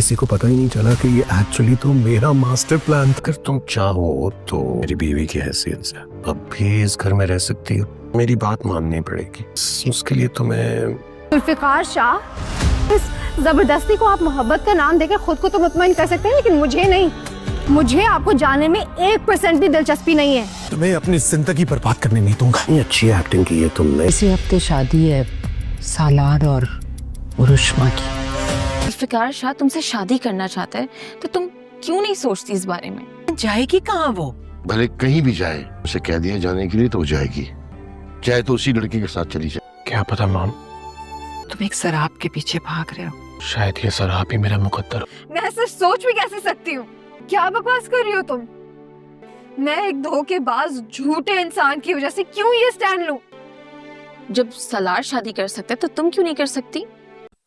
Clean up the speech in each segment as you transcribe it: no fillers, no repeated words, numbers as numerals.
किसी को पता ही नहीं चला कि ये एक्चुअली तो मेरा मास्टर प्लान। अगर तुम चाहो तो मेरी बीवी की हैसियत से अब भी इस घर में रह सकती हो। मेरी बात माननी पड़ेगी, उसके लिए तुम्हें। जुल्फिकार शाह, इस जबरदस्ती को आप मोहब्बत का नाम देकर खुद को तो मुतमईन कर सकते हैं, लेकिन मुझे नहीं। मुझे आपको जानने में 1% भी दिलचस्पी नहीं है। तुम्हें अपनी जिंदगी बर्बाद करने नहीं दूंगा। ये अच्छी एक्टिंग की है तुमने। इसी हफ्ते शादी है सालार और उरुष्मा की। जुल्फिकार शाह तुमसे शादी करना चाहता है तो तुम क्यों नहीं सोचती इस बारे में? जाएगी कहाँ वो? भले कहीं भी जाए, उसे कह दिया जाने के लिए तो जाएगी, चाहे तो उसी लड़के के साथ चली जाए। क्या पता मॉम, तुम एक शराब के पीछे भाग रहे हो। शायद ये शराब ही मेरा मुकद्दर हो। मैं ऐसा सोच भी कैसे सकती हूँ? क्या बकवास कर रही हो तुम? मैं एक धोखेबाज झूठे इंसान की वजह से क्यों ये स्टैंड लूं? जब सलार शादी कर सकता है तो तुम क्यों नहीं कर सकती?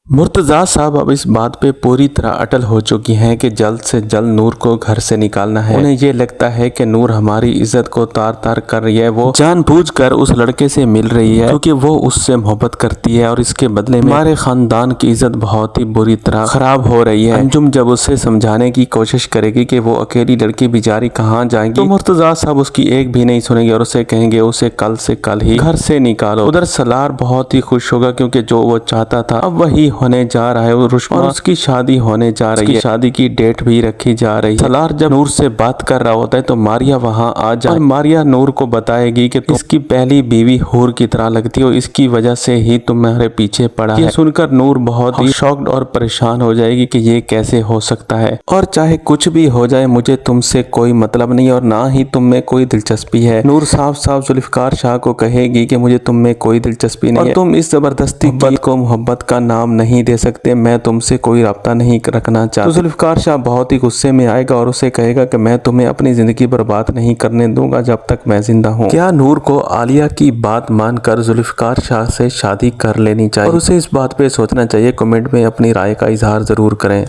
मुर्तज़ा साहब अब इस बात पे पूरी तरह अटल हो चुकी हैं कि जल्द से जल्द नूर को घर से निकालना है। उन्हें ये लगता है कि नूर हमारी इज्जत को तार तार कर रही है। वो जानबूझकर उस लड़के से मिल रही है क्योंकि वो उससे मोहब्बत करती है और इसके बदले में हमारे खानदान की इज्जत बहुत ही बुरी तरह खराब हो रही है। अंजुम जब उसे समझाने की कोशिश करेगी कि वो अकेली लड़की बेचारी कहाँ जाएगी, तो मुर्तज़ा साहब उसकी एक भी नहीं सुनेंगे और उसे कहेंगे उसे कल से कल ही घर से निकालो। उधर सलार बहुत ही खुश होगा क्योंकि जो वो चाहता था अब वही होने जा रहा है। और उसकी शादी होने जा रही है। शादी की डेट भी रखी जा रही है। सलार जब नूर से बात कर रहा होता है तो मारिया वहां आ जाए और मारिया नूर को बताएगी कि इसकी पहली बीवी हूर की तरह लगती है, इसकी वजह से ही तुम्हारे पीछे पड़ा है। सुनकर नूर बहुत ही शॉक्ड और परेशान हो जाएगी कि ये कैसे हो सकता है, और चाहे कुछ भी हो जाए मुझे तुमसे कोई मतलब नहीं और ना ही तुम में कोई दिलचस्पी है। नूर साफ साफ जुल्फिकार शाह को कहेगी कि मुझे तुम में कोई दिलचस्पी नहीं है, तुम इस जबरदस्ती को मोहब्बत का नाम नहीं दे सकते, मैं तुमसे कोई राब्ता नहीं रखना चाहता। तो जुल्फिकार शाह बहुत ही गुस्से में आएगा और उसे कहेगा कि मैं तुम्हें अपनी जिंदगी बर्बाद नहीं करने दूंगा जब तक मैं जिंदा हूँ। क्या नूर को आलिया की बात मानकर जुल्फिकार शाह से शादी कर लेनी चाहिए और उसे इस बात पे सोचना चाहिए? कमेंट में अपनी राय का इजहार जरूर करें।